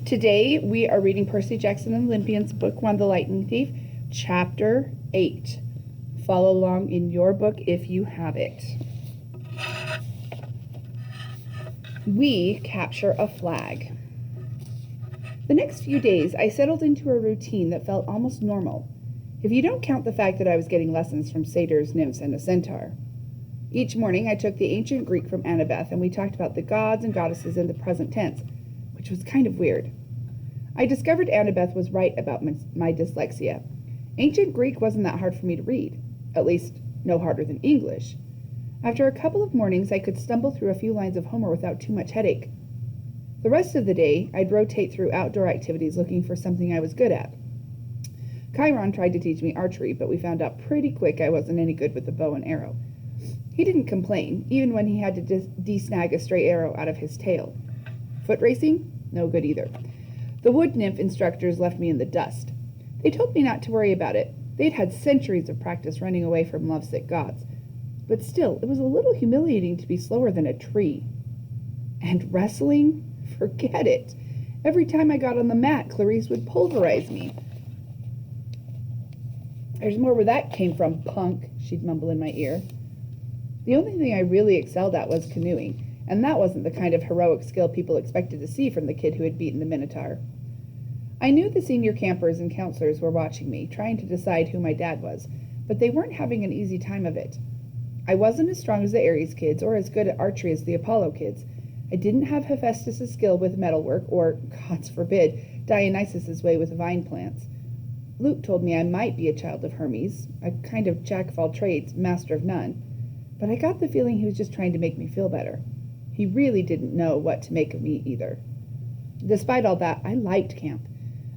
Today we are reading Percy Jackson and Olympians, Book 1, The Lightning Thief, Chapter 8. Follow along in your book if you have it. We capture a flag. The next few days, I settled into a routine that felt almost normal, if you don't count the fact that I was getting lessons from satyrs, nymphs, and a centaur. Each morning, I took the ancient Greek from Annabeth, and we talked about the gods and goddesses in the present tense, which was kind of weird. I discovered Annabeth was right about my dyslexia. Ancient Greek wasn't that hard for me to read, at least no harder than English. After a couple of mornings, I could stumble through a few lines of Homer without too much headache. The rest of the day, I'd rotate through outdoor activities looking for something I was good at. Chiron tried to teach me archery, but we found out pretty quick I wasn't any good with the bow and arrow. He didn't complain, even when he had to de-snag a stray arrow out of his tail. Foot racing? No good either. The wood nymph instructors left me in the dust. They told me not to worry about it. They'd had centuries of practice running away from lovesick gods. But still, it was a little humiliating to be slower than a tree. And wrestling? Forget it. Every time I got on the mat, Clarice would pulverize me. There's more where that came from, punk, she'd mumble in my ear. The only thing I really excelled at was canoeing, and that wasn't the kind of heroic skill people expected to see from the kid who had beaten the Minotaur. I knew the senior campers and counselors were watching me, trying to decide who my dad was, but they weren't having an easy time of it. I wasn't as strong as the Ares kids or as good at archery as the Apollo kids. I didn't have Hephaestus' skill with metalwork or, gods forbid, Dionysus' way with vine plants. Luke told me I might be a child of Hermes, a kind of jack of all trades, master of none, but I got the feeling he was just trying to make me feel better. He really didn't know what to make of me either. Despite all that, I liked camp.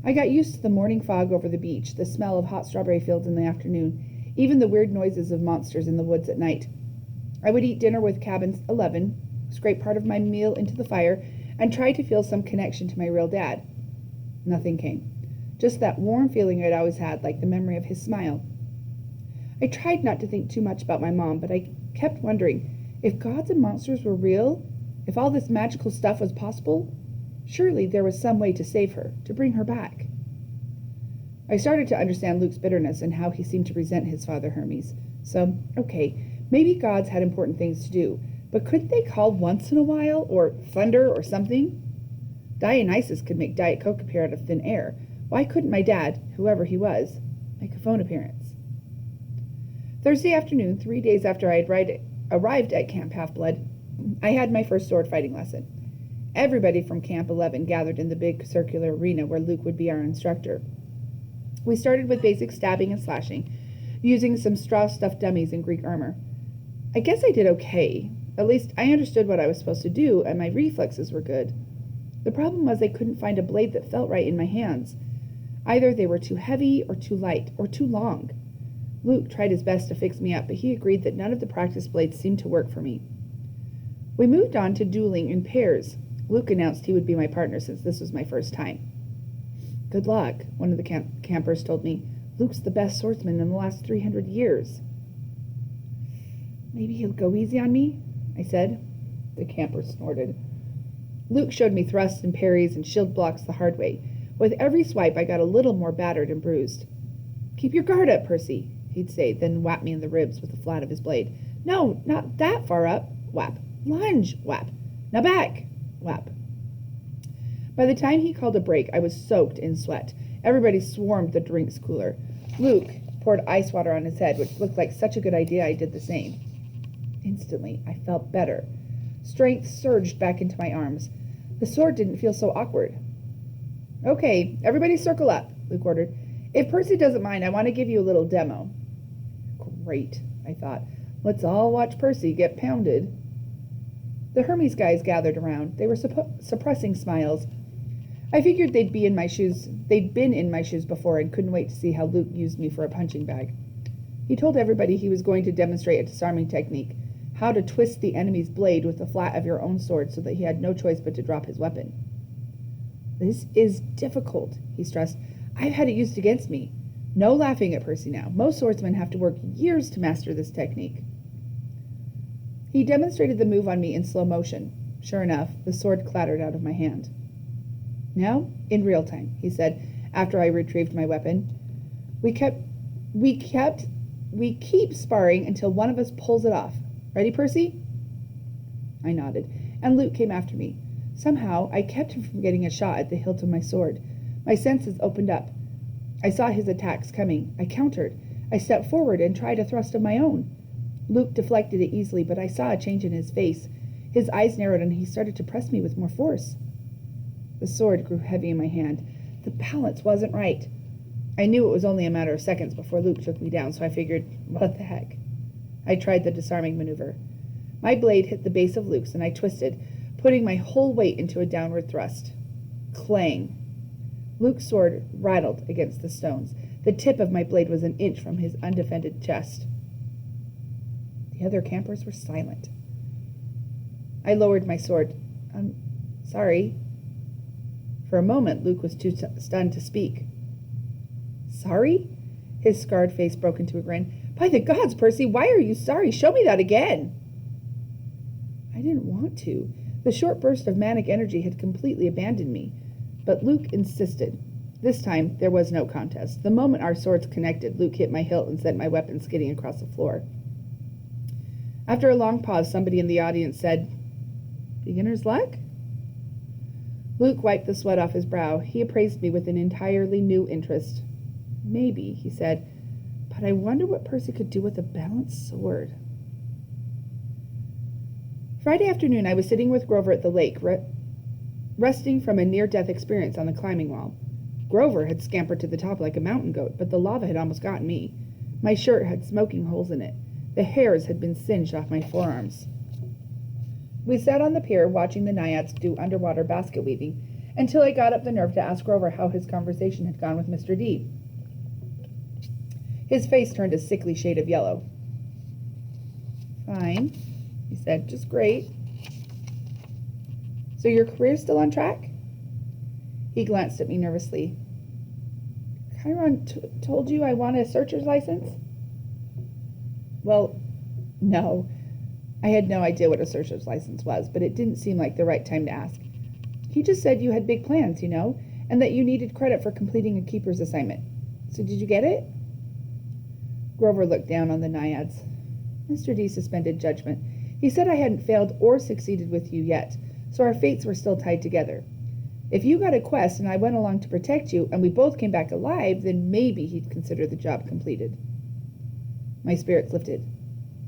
I got used to the morning fog over the beach, the smell of hot strawberry fields in the afternoon, even the weird noises of monsters in the woods at night. I would eat dinner with Cabin 11, scrape part of my meal into the fire, and try to feel some connection to my real dad. Nothing came. Just that warm feeling I'd always had, like the memory of his smile. I tried not to think too much about my mom, but I kept wondering, if gods and monsters were real, if all this magical stuff was possible, surely there was some way to save her, to bring her back. I started to understand Luke's bitterness and how he seemed to resent his father Hermes. So, okay, maybe gods had important things to do, but couldn't they call once in a while, or thunder or something? Dionysus could make Diet Coke appear out of thin air. Why couldn't my dad, whoever he was, make a phone appearance? Thursday afternoon, 3 days after I had arrived at Camp HalfBlood, I had my first sword fighting lesson. Everybody from Camp 11 gathered in the big circular arena where Luke would be our instructor. We started with basic stabbing and slashing, using some straw-stuffed dummies in Greek armor. I guess I did okay. At least I understood what I was supposed to do, and my reflexes were good. The problem was I couldn't find a blade that felt right in my hands. Either they were too heavy or too light or too long. Luke tried his best to fix me up, but he agreed that none of the practice blades seemed to work for me. We moved on to dueling in pairs. Luke announced he would be my partner since this was my first time. Good luck, one of the campers told me. Luke's the best swordsman in the last 300 years. Maybe he'll go easy on me, I said. The camper snorted. Luke showed me thrusts and parries and shield blocks the hard way. With every swipe, I got a little more battered and bruised. Keep your guard up, Percy, he'd say, then whap me in the ribs with the flat of his blade. No, not that far up. Whap. Lunge. Whap. Now back. Whap. By the time he called a break, I was soaked in sweat. Everybody swarmed the drinks cooler. Luke poured ice water on his head, which looked like such a good idea I did the same. Instantly, I felt better. Strength surged back into my arms. The sword didn't feel so awkward. Okay, everybody circle up, Luke ordered. If Percy doesn't mind, I want to give you a little demo. Great, I thought. Let's all watch Percy get pounded. The Hermes guys gathered around. They were suppressing smiles. I figured they'd been in my shoes before and couldn't wait to see how Luke used me for a punching bag. He told everybody he was going to demonstrate a disarming technique, how to twist the enemy's blade with the flat of your own sword so that he had no choice but to drop his weapon. This is difficult, he stressed. I've had it used against me. No laughing at Percy now. Most swordsmen have to work years to master this technique. He demonstrated the move on me in slow motion. Sure enough, the sword clattered out of my hand. Now, in real time, he said, after I retrieved my weapon. We keep sparring until one of us pulls it off. Ready, Percy? I nodded, and Luke came after me. Somehow, I kept him from getting a shot at the hilt of my sword. My senses opened up. I saw his attacks coming. I countered. I stepped forward and tried a thrust of my own. Luke deflected it easily, but I saw a change in his face. His eyes narrowed, and he started to press me with more force. The sword grew heavy in my hand. The balance wasn't right. I knew it was only a matter of seconds before Luke took me down, so I figured, what the heck? I tried the disarming maneuver. My blade hit the base of Luke's, and I twisted, putting my whole weight into a downward thrust. Clang! Luke's sword rattled against the stones. The tip of my blade was an inch from his undefended chest. The other campers were silent. I lowered my sword. I'm sorry. For a moment, Luke was too stunned to speak. Sorry? His scarred face broke into a grin. By the gods, Percy, why are you sorry? Show me that again. I didn't want to. The short burst of manic energy had completely abandoned me. But Luke insisted. This time, there was no contest. The moment our swords connected, Luke hit my hilt and sent my weapon skidding across the floor. After a long pause, somebody in the audience said, "Beginner's luck?" Luke wiped the sweat off his brow. He appraised me with an entirely new interest. Maybe, he said, but I wonder what Percy could do with a balanced sword. Friday afternoon, I was sitting with Grover at the lake, resting from a near-death experience on the climbing wall. Grover had scampered to the top like a mountain goat, but the lava had almost gotten me. My shirt had smoking holes in it. The hairs had been singed off my forearms. We sat on the pier watching the naiads do underwater basket weaving until I got up the nerve to ask Grover how his conversation had gone with Mr. D. His face turned a sickly shade of yellow. Fine, he said, just great. So your career's still on track? He glanced at me nervously. Chiron told you I want a searcher's license? Well, no. I had no idea what a searcher's license was, but it didn't seem like the right time to ask. He just said you had big plans, and that you needed credit for completing a keeper's assignment. So did you get it? Grover looked down on the naiads. Mr. D suspended judgment. He said I hadn't failed or succeeded with you yet, so our fates were still tied together. If you got a quest and I went along to protect you and we both came back alive, then maybe he'd consider the job completed. My spirits lifted.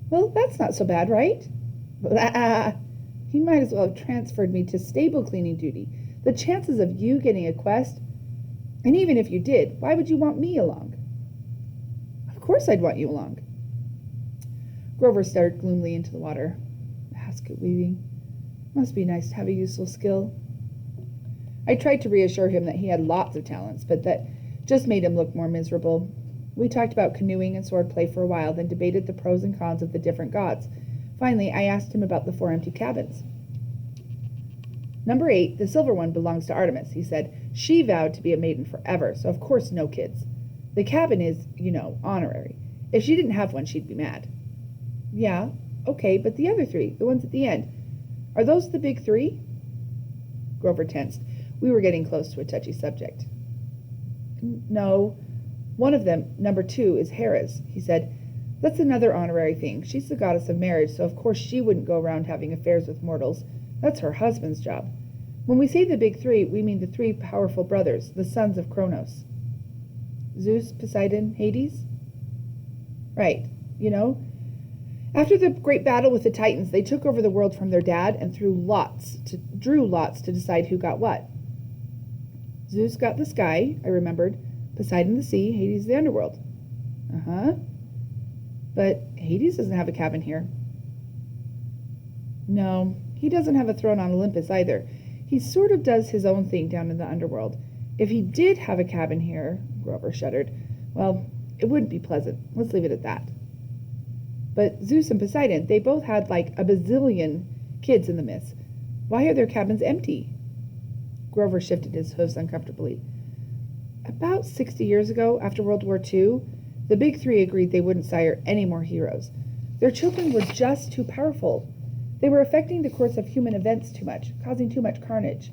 Well, that's not so bad, right? He might as well have transferred me to stable cleaning duty. The chances of you getting a quest, and even if you did, why would you want me along? Of course I'd want you along. Grover stared gloomily into the water. Basket weaving. Must be nice to have a useful skill. I tried to reassure him that he had lots of talents, but that just made him look more miserable. We talked about canoeing and swordplay for a while, then debated the pros and cons of the different gods. Finally, I asked him about the 4 empty cabins. Number 8, the silver one, belongs to Artemis, he said. She vowed to be a maiden forever, so of course no kids. The cabin is, honorary. If she didn't have one, she'd be mad. Yeah, okay, but the other 3, the ones at the end, are those the big 3? Grover tensed. We were getting close to a touchy subject. No. One of them, number 2, is Hera's, he said. That's another honorary thing. She's the goddess of marriage, so of course she wouldn't go around having affairs with mortals. That's her husband's job. When we say the big 3, we mean the 3 powerful brothers, the sons of Kronos. Zeus, Poseidon, Hades? Right. After the great battle with the Titans, they took over the world from their dad and drew lots to decide who got what. Zeus got the sky, I remembered. Poseidon the sea, Hades the underworld. Uh-huh. But Hades doesn't have a cabin here. No, he doesn't have a throne on Olympus either. He sort of does his own thing down in the underworld. If he did have a cabin here, Grover shuddered, well, it wouldn't be pleasant. Let's leave it at that. But Zeus and Poseidon, they both had like a bazillion kids in the myths. Why are their cabins empty? Grover shifted his hooves uncomfortably. About 60 years ago, after World War II, the big 3 agreed they wouldn't sire any more heroes. Their children were just too powerful. They were affecting the course of human events too much, causing too much carnage.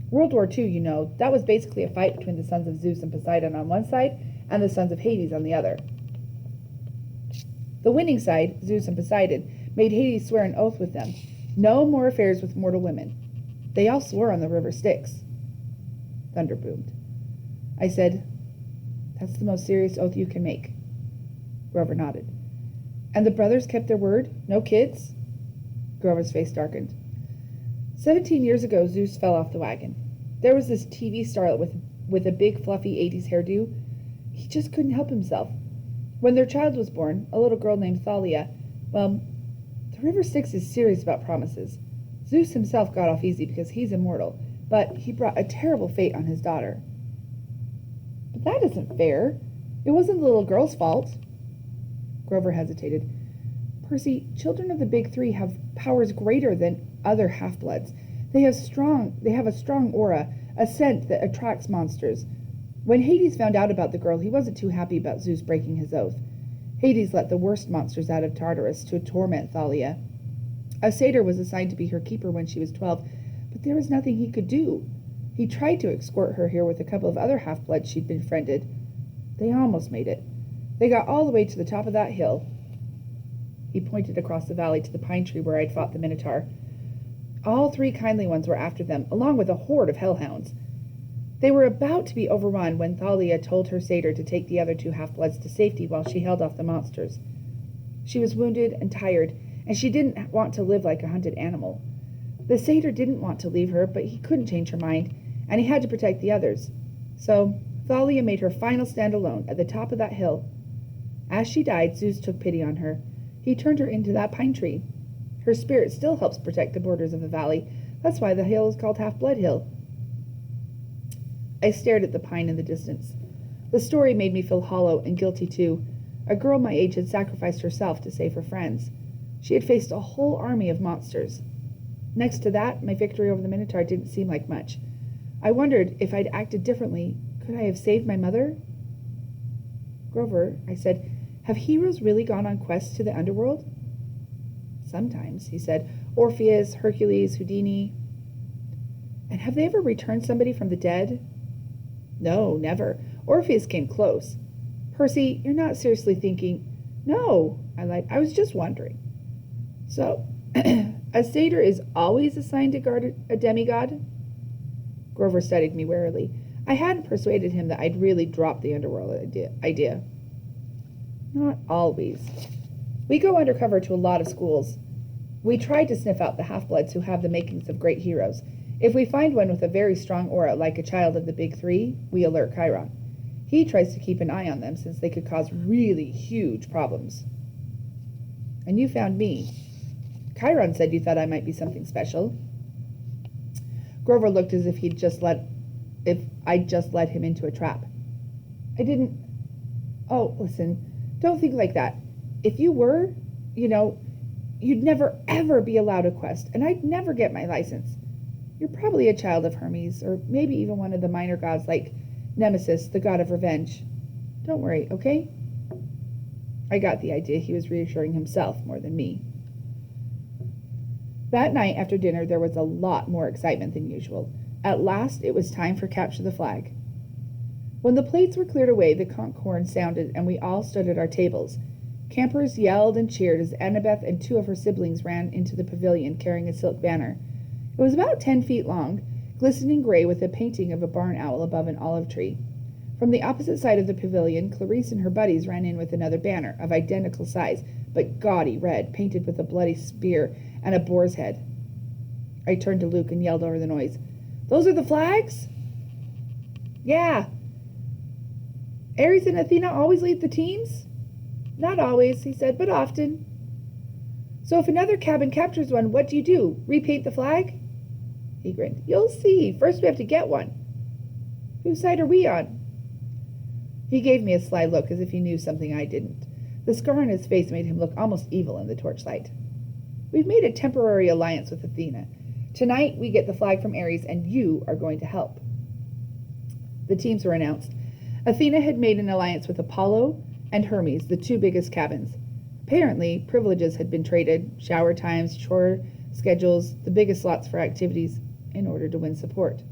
World War II, you know, that was basically a fight between the sons of Zeus and Poseidon on one side and the sons of Hades on the other. The winning side, Zeus and Poseidon, made Hades swear an oath with them. No more affairs with mortal women. They all swore on the river Styx. Thunder boomed. I said, "That's the most serious oath you can make." Grover nodded. "And the brothers kept their word? No kids?" Grover's face darkened. 17 years ago, Zeus fell off the wagon. There was this TV starlet with a big fluffy 80s hairdo. He just couldn't help himself. When their child was born, a little girl named Thalia, well, the River Styx is serious about promises. Zeus himself got off easy because he's immortal, but he brought a terrible fate on his daughter. But that isn't fair. It wasn't the little girl's fault. Grover hesitated. Percy, children of the Big Three have powers greater than other half-bloods. They have a strong aura, a scent that attracts monsters. When Hades found out about the girl, he wasn't too happy about Zeus breaking his oath. Hades let the worst monsters out of Tartarus to torment Thalia. A satyr was assigned to be her keeper when she was 12, but there was nothing he could do. He tried to escort her here with a couple of other half-bloods she'd befriended. They almost made it. They got all the way to the top of that hill. He pointed across the valley to the pine tree where I'd fought the Minotaur. All 3 kindly ones were after them, along with a horde of hellhounds. They were about to be overrun when Thalia told her satyr to take the other 2 half-bloods to safety while she held off the monsters. She was wounded and tired, and she didn't want to live like a hunted animal. The satyr didn't want to leave her, but he couldn't change her mind, and he had to protect the others. So Thalia made her final stand alone at the top of that hill. As she died, Zeus took pity on her. He turned her into that pine tree. Her spirit still helps protect the borders of the valley. That's why the hill is called HalfBlood Hill. I stared at the pine in the distance. The story made me feel hollow and guilty too. A girl my age had sacrificed herself to save her friends. She had faced a whole army of monsters. Next to that, my victory over the Minotaur didn't seem like much. I wondered if I'd acted differently. Could I have saved my mother? Grover, I said, have heroes really gone on quests to the underworld? Sometimes, he said. Orpheus, Hercules, Houdini. And have they ever returned somebody from the dead? No, never. Orpheus came close. Percy, you're not seriously thinking... No, I lied. I was just wondering. So, a satyr is always assigned to guard a demigod? Grover studied me warily. I hadn't persuaded him that I'd really dropped the underworld idea. Not always. We go undercover to a lot of schools. We try to sniff out the half-bloods who have the makings of great heroes. If we find one with a very strong aura, like a child of the Big Three, we alert Chiron. He tries to keep an eye on them since they could cause really huge problems. And you found me. Chiron said you thought I might be something special. Grover looked as if I'd just led him into a trap. I didn't... Oh, listen, don't think like that. If you were, you'd never ever be allowed a quest, and I'd never get my license. You're probably a child of Hermes, or maybe even one of the minor gods like Nemesis, the god of revenge. Don't worry, okay? I got the idea he was reassuring himself more than me. That night after dinner, there was a lot more excitement than usual. At last, it was time for Capture the Flag. When the plates were cleared away, the conch horn sounded, and we all stood at our tables. Campers yelled and cheered as Annabeth and 2 of her siblings ran into the pavilion carrying a silk banner. It was about 10 feet long, glistening gray with a painting of a barn owl above an olive tree. From the opposite side of the pavilion, Clarice and her buddies ran in with another banner of identical size, but gaudy red, painted with a bloody spear and a boar's head. I turned to Luke and yelled over the noise, "Those are the flags?" "Yeah." "Ares and Athena always lead the teams?" "Not always," he said, "but often." "So if another cabin captures one, what do? Repaint the flag?" He grinned. "You'll see. First we have to get one." "Whose side are we on?" He gave me a sly look as if he knew something I didn't. The scar on his face made him look almost evil in the torchlight. "We've made a temporary alliance with Athena. Tonight we get the flag from Ares, and you are going to help." The teams were announced. Athena had made an alliance with Apollo and Hermes, the 2 biggest cabins. Apparently, privileges had been traded, shower times, chore schedules, the biggest slots for activities, in order to win support.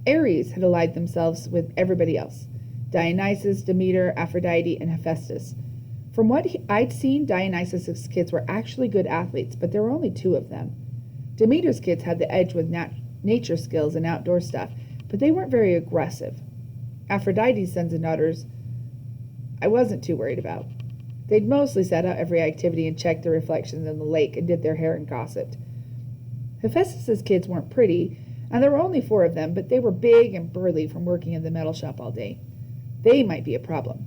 Ares had allied themselves with everybody else. Dionysus, Demeter, Aphrodite, and Hephaestus. From what I'd seen, Dionysus' kids were actually good athletes, but there were only 2 of them. Demeter's kids had the edge with nature skills and outdoor stuff, but they weren't very aggressive. Aphrodite's sons and daughters, I wasn't too worried about. They'd mostly set out every activity and checked the reflections in the lake and did their hair and gossiped. Hephaestus' kids weren't pretty, and there were only 4 of them, but they were big and burly from working in the metal shop all day. They might be a problem.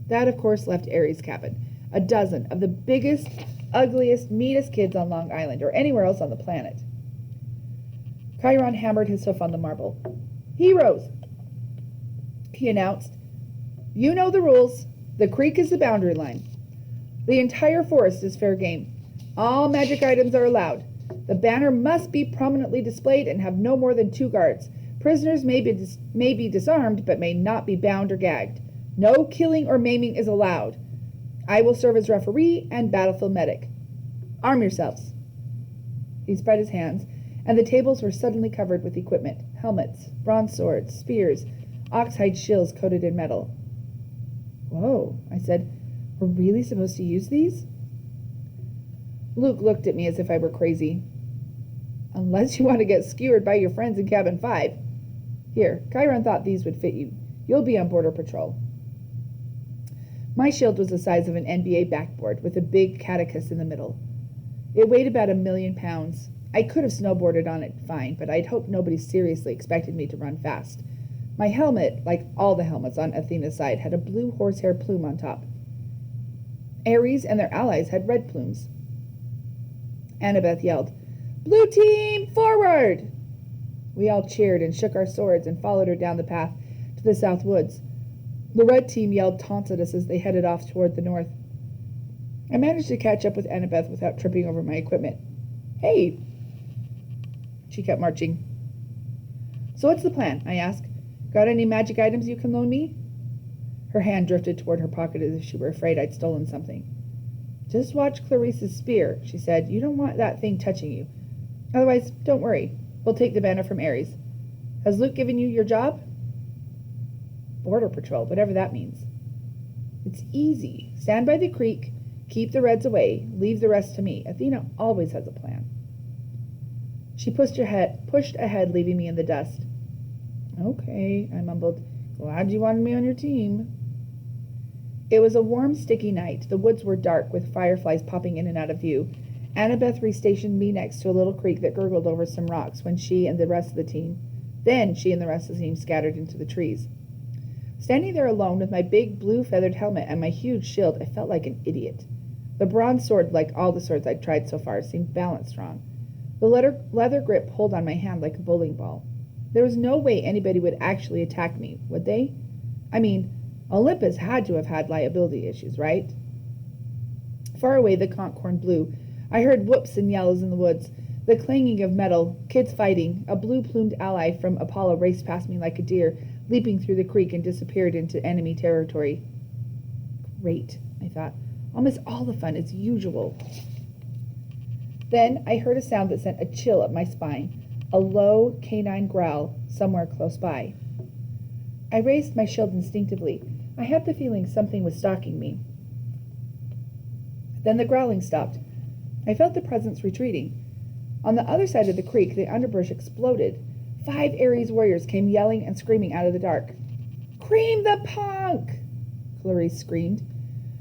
That, of course, left Ares' cabin. A dozen of the biggest, ugliest, meanest kids on Long Island, or anywhere else on the planet. Chiron hammered his hoof on the marble. "Heroes," he announced. "You know the rules. The creek is the boundary line. The entire forest is fair game. All magic items are allowed. The banner must be prominently displayed and have no more than 2 guards. Prisoners may be disarmed, but may not be bound or gagged. No killing or maiming is allowed. I will serve as referee and battlefield medic. Arm yourselves." He spread his hands, and the tables were suddenly covered with equipment: helmets, bronze swords, spears, oxhide shills coated in metal. "Whoa," I said. "We're really supposed to use these?" Luke looked at me as if I were crazy. "Unless you want to get skewered by your friends in cabin 5. Here, Chiron thought these would fit you. You'll be on border patrol." My shield was the size of an NBA backboard, with a big catechus in the middle. It weighed about 1,000,000 pounds. I could have snowboarded on it fine, but I'd hoped nobody seriously expected me to run fast. My helmet, like all the helmets on Athena's side, had a blue horsehair plume on top. Ares and their allies had red plumes. Annabeth yelled, "Blue team, forward!" We all cheered and shook our swords and followed her down the path to the south woods. The red team yelled taunts at us as they headed off toward the north. I managed to catch up with Annabeth without tripping over my equipment. "Hey!" She kept marching. "So what's the plan?" I asked. "Got any magic items you can loan me?" Her hand drifted toward her pocket as if she were afraid I'd stolen something. "Just watch Clarice's spear," she said. "You don't want that thing touching you. Otherwise, don't worry. We'll take the banner from Ares. Has Luke given you your job?" "Border patrol, whatever that means." "It's easy. Stand by the creek, keep the Reds away, leave the rest to me. Athena always has a plan." She pushed ahead, leaving me in the dust. "Okay," I mumbled. "Glad you wanted me on your team." It was a warm, sticky night. The woods were dark, with fireflies popping in and out of view. Annabeth restationed me next to a little creek that gurgled over some rocks when she and the rest of the team scattered into the trees. Standing there alone with my big blue feathered helmet and my huge shield, I felt like an idiot. The bronze sword, like all the swords I'd tried so far, seemed balanced wrong. The leather grip pulled on my hand like a bowling ball. There was no way anybody would actually attack me, would they? I mean, Olympus had to have had liability issues, right? Far away, the conch horn blew. I heard whoops and yells in the woods, the clanging of metal, kids fighting. A blue-plumed ally from Apollo raced past me like a deer, leaping through the creek and disappeared into enemy territory. Great, I thought. I'll miss all the fun as usual. Then I heard a sound that sent a chill up my spine, a low canine growl somewhere close by. I raised my shield instinctively. I had the feeling something was stalking me. Then the growling stopped. I felt the presence retreating. On the other side of the creek, the underbrush exploded. 5 Ares warriors came yelling and screaming out of the dark. "Cream the punk!" Clarice screamed.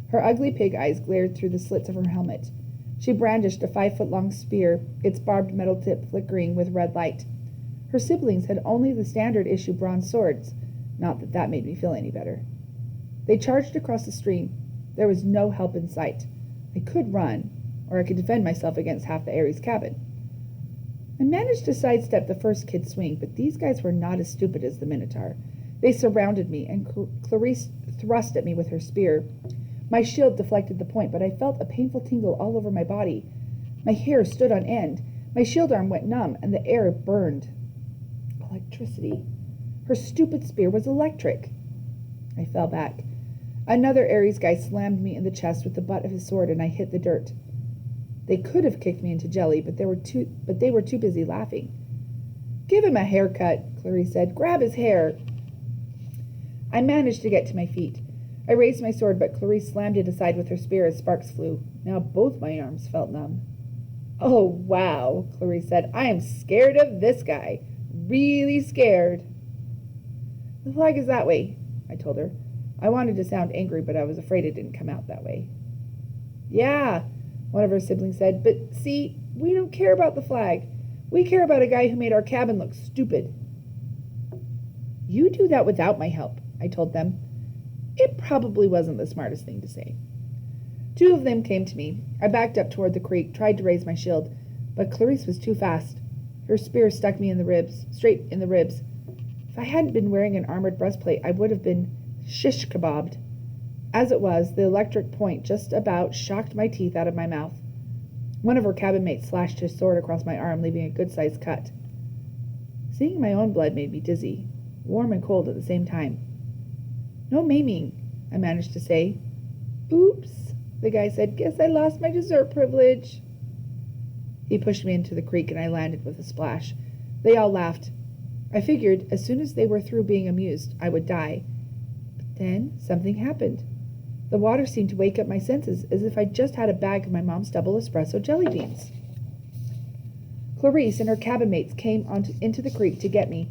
Her ugly pig eyes glared through the slits of her helmet. She brandished a 5-foot-long spear, its barbed metal tip flickering with red light. Her siblings had only the standard-issue bronze swords. Not that that made me feel any better. They charged across the stream. There was no help in sight. I could run, or I could defend myself against half the Ares cabin. I managed to sidestep the first kid's swing, but these guys were not as stupid as the Minotaur. They surrounded me, and Clarice thrust at me with her spear. My shield deflected the point, but I felt a painful tingle all over my body. My hair stood on end. My shield arm went numb, and the air burned. Electricity. Her stupid spear was electric. I fell back. Another Ares guy slammed me in the chest with the butt of his sword, and I hit the dirt. They could have kicked me into jelly, but they were too busy laughing. "Give him a haircut," Clarice said. Grab his hair. I managed to get to my feet. I raised my sword, but Clarice slammed it aside with her spear as sparks flew. Now both my arms felt numb. Oh, wow, Clarice said. I am scared of this guy. Really scared. The flag is that way, I told her. I wanted to sound angry, but I was afraid it didn't come out that way. Yeah, one of her siblings said, but see, we don't care about the flag. We care about a guy who made our cabin look stupid. You do that without my help, I told them. It probably wasn't the smartest thing to say. Two of them came to me. I backed up toward the creek, tried to raise my shield, but Clarice was too fast. Her spear stuck me in the ribs, straight in the ribs. If I hadn't been wearing an armored breastplate, I would have been shish kebabbed. As it was, the electric point just about shocked my teeth out of my mouth. One of her cabin mates slashed his sword across my arm, leaving a good-sized cut. Seeing my own blood made me dizzy, warm and cold at the same time. No maiming, I managed to say. Oops, the guy said. Guess I lost my dessert privilege. He pushed me into the creek and I landed with a splash. They all laughed. I figured as soon as they were through being amused, I would die. But then something happened. The water seemed to wake up my senses, as if I'd just had a bag of my mom's double espresso jelly beans. Clarice and her cabin mates came into the creek to get me,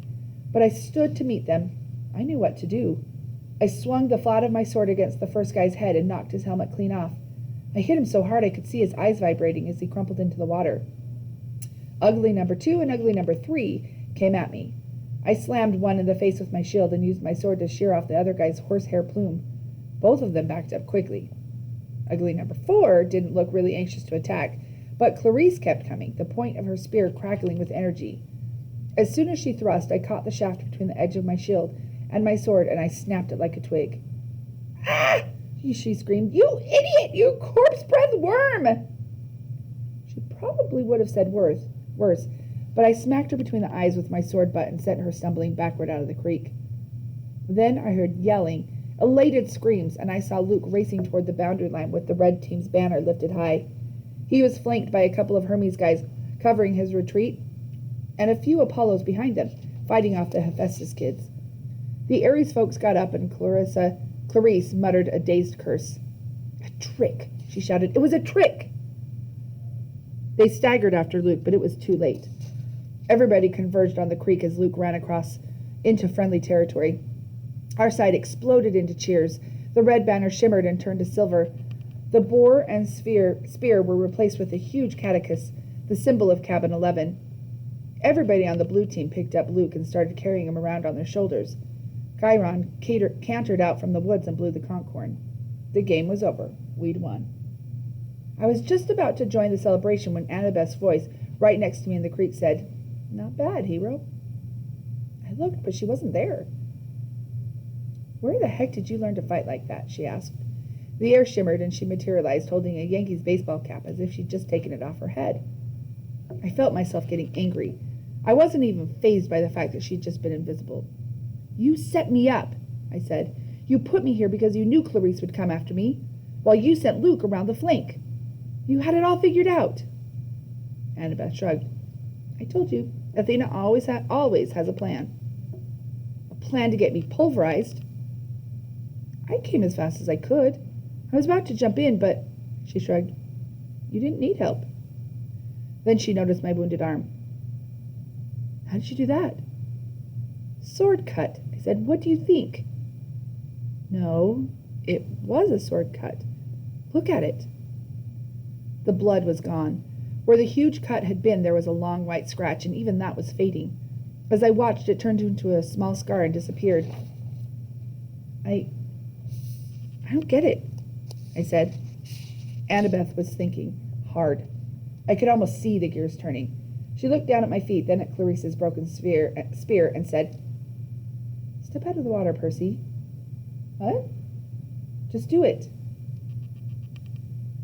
but I stood to meet them. I knew what to do. I swung the flat of my sword against the first guy's head and knocked his helmet clean off. I hit him so hard I could see his eyes vibrating as he crumpled into the water. Ugly number 2 and ugly number 3 came at me. I slammed one in the face with my shield and used my sword to shear off the other guy's horsehair plume. Both of them backed up quickly. Ugly number 4 didn't look really anxious to attack, but Clarice kept coming, the point of her spear crackling with energy. As soon as she thrust, I caught the shaft between the edge of my shield and my sword, and I snapped it like a twig. Ah! She screamed. You idiot! You corpse-breath worm! She probably would have said worse, but I smacked her between the eyes with my sword butt and sent her stumbling backward out of the creek. Then I heard yelling, elated screams, and I saw Luke racing toward the boundary line with the red team's banner lifted high. He was flanked by a couple of Hermes guys covering his retreat, and a few Apollos behind them, fighting off the Hephaestus kids. The Ares folks got up, and Clarice muttered a dazed curse. A trick, she shouted. It was a trick! They staggered after Luke, but it was too late. Everybody converged on the creek as Luke ran across into friendly territory. Our side exploded into cheers. The red banner shimmered and turned to silver. The boar and spear were replaced with a huge catechus, the symbol of Cabin 11. Everybody on the blue team picked up Luke and started carrying him around on their shoulders. Chiron cantered out from the woods and blew the conch horn. The game was over. We'd won. I was just about to join the celebration when Annabeth's voice, right next to me in the creek, said, Not bad, hero. I looked, but she wasn't there. Where the heck did you learn to fight like that? She asked. The air shimmered and she materialized, holding a Yankees baseball cap as if she'd just taken it off her head. I felt myself getting angry. I wasn't even fazed by the fact that she'd just been invisible. You set me up, I said. You put me here because you knew Clarice would come after me, while you sent Luke around the flank. You had it all figured out. Annabeth shrugged. I told you, Athena always has a plan. A plan to get me pulverized. I came as fast as I could. I was about to jump in, but, she shrugged, you didn't need help. Then she noticed my wounded arm. How did you do that? Sword cut, I said. What do you think? No, it was a sword cut. Look at it. The blood was gone. Where the huge cut had been, there was a long white scratch, and even that was fading. As I watched, it turned into a small scar and disappeared. I don't get it, I said. Annabeth was thinking hard. I could almost see the gears turning. She looked down at my feet, then at Clarice's broken spear, and said, Step out of the water, Percy. What? Just do it.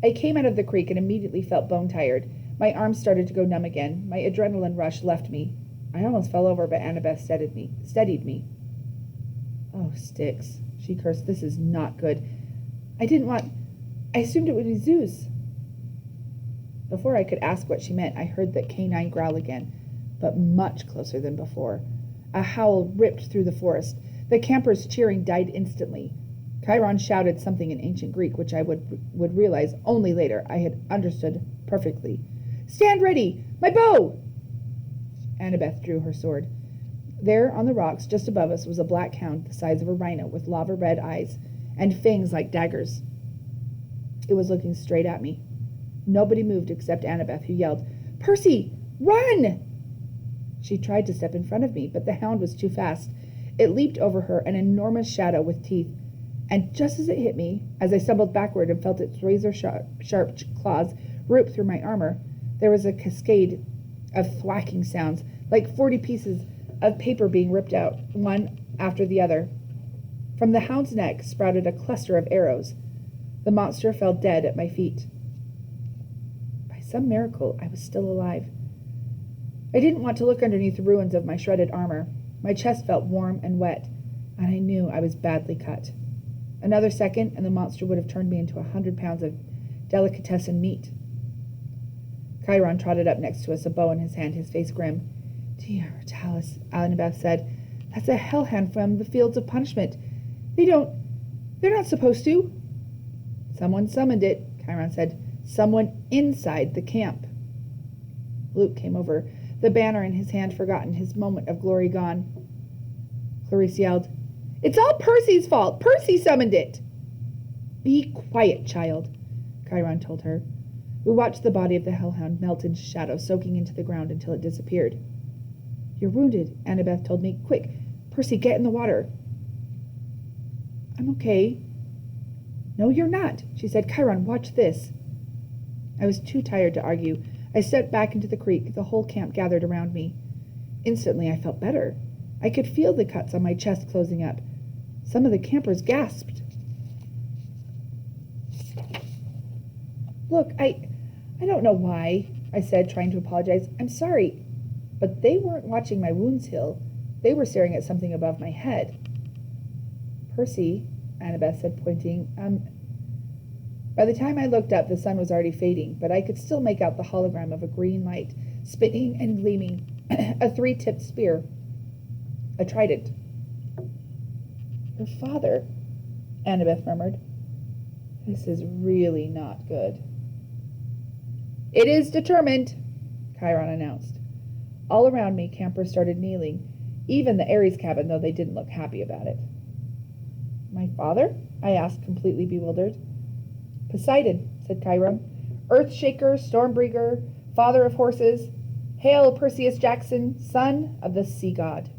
I came out of the creek and immediately felt bone-tired. My arms started to go numb again. My adrenaline rush left me. I almost fell over, but Annabeth steadied me. Oh, sticks, she cursed. This is not good. I assumed it would be Zeus. Before I could ask what she meant, I heard that canine growl again, but much closer than before. A howl ripped through the forest. The campers' cheering died instantly. Chiron shouted something in ancient Greek, which I would realize only later I had understood perfectly. "Stand ready! My bow!" Annabeth drew her sword. There, on the rocks just above us, was a black hound the size of a rhino with lava-red eyes and fangs like daggers. It was looking straight at me. Nobody moved except Annabeth, who yelled, "Percy, run!" She tried to step in front of me, but the hound was too fast. It leaped over her, an enormous shadow with teeth, and just as it hit me, as I stumbled backward and felt its razor-sharp claws rip through my armor, there was a cascade of thwacking sounds, like 40 pieces of paper being ripped out, one after the other. From the hound's neck sprouted a cluster of arrows. The monster fell dead at my feet. By some miracle, I was still alive. I didn't want to look underneath the ruins of my shredded armor. My chest felt warm and wet, and I knew I was badly cut. Another second, and the monster would have turned me into 100 pounds of delicatessen meat. Chiron trotted up next to us, a bow in his hand, his face grim. "Dear Talus," Annabeth said, "that's a hellhound from the Fields of Punishment. They're not supposed to." "Someone summoned it," Chiron said. "Someone inside the camp." Luke came over, the banner in his hand forgotten, his moment of glory gone. Clarice yelled, "It's all Percy's fault! Percy summoned it!" "Be quiet, child," Chiron told her. We watched the body of the hellhound melt into shadow, soaking into the ground until it disappeared. "You're wounded," Annabeth told me. "Quick, Percy, get in the water." "I'm okay." "No, you're not," she said. "Chiron, watch this." I was too tired to argue. I stepped back into the creek. The whole camp gathered around me. Instantly, I felt better. I could feel the cuts on my chest closing up. Some of the campers gasped. "Look, I don't know why," I said, trying to apologize. "I'm sorry." But they weren't watching my wounds heal. They were staring at something above my head. "Percy," Annabeth said, pointing. By the time I looked up, the sun was already fading, but I could still make out the hologram of a green light, spinning and gleaming, a 3-tipped spear, a trident. "Your father," Annabeth murmured. "This is really not good." "It is determined," Chiron announced. All around me, campers started kneeling, even the Ares cabin, though they didn't look happy about it. "My father?" I asked, completely bewildered. "Poseidon," said Chiron. "Earthshaker, Stormbreaker, father of horses. Hail, Perseus Jackson, son of the sea god."